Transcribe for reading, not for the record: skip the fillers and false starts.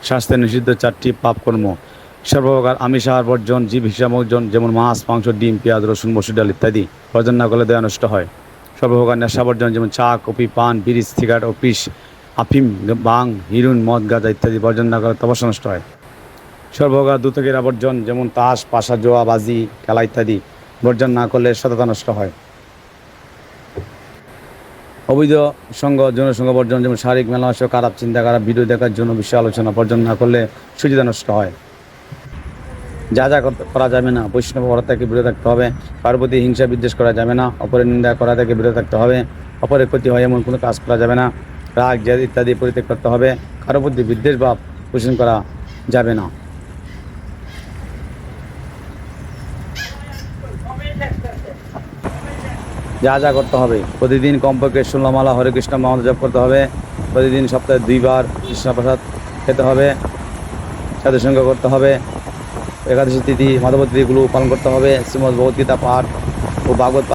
শাস্ত্রে নিষিদ্ধ 4টি পাপকর্ম: সর্বপ্রকার আমিষ আহার বর্জন, জীব হিসাব বর্জন, যেমন মাছ, মাংস, ডিম, পেঁয়াজ, রসুন, মসুর ডাল ইত্যাদি বর্জন না করলে দেহ নষ্ট হয়। সর্বপ্রকার নেশা বর্জন, যেমন চা, কফি, পান, বিড়ি, সিগারেট ও পিস, আফিম, ভাং, হিরোইন, মদ, গাঁজা ইত্যাদি বর্জন না করলে তপস্যা নষ্ট হয়। সর্বপ্রকার দ্রুতক্রীড়া বর্জন, যেমন তাস, পাশা, জোয়া, বাজি খেলা ইত্যাদি বর্জন না করলে সততা নষ্ট হয়। অবৈধ সঙ্গ, যৌন সঙ্গ বর্জন, যেমন শারীরিক মেলামেশা, খারাপ চিন্তা, খারাপ ভিডিও দেখার জন্য বিষয় আলোচনা বর্জন না করলে সুচিতা নষ্ট হয়। যা যা করা যাবে না: বৈষ্ণব করা থেকে বিরত থাকতে হবে, কারোর প্রতি হিংসা বিদ্বেষ করা যাবে না, অপরের নিন্দা করা থেকে বিরত থাকতে হবে, অপরের ক্ষতি হয় এমন কোনো কাজ করা যাবে না, রাগ, জেদ ইত্যাদি পরিত্যাগ করতে হবে, কারোর প্রতি বিদ্বেষ ভাব পোষণ করা যাবে না। যা যা করতে হবে: প্রতিদিন কমপক্ষে 16 মালা হরে কৃষ্ণ মহামন্ত্র জপ করতে হবে, প্রতিদিন সপ্তাহে 2 বার কৃষ্ণপ্রসাদ খেতে হবে, সাধুসঙ্গ করতে হবে, একাদশী তিথি, মাধব তিথিগুলো পালন করতে হবে, শ্রীমদ্ ভগবদ্গীতা পাঠ ও ভাগবত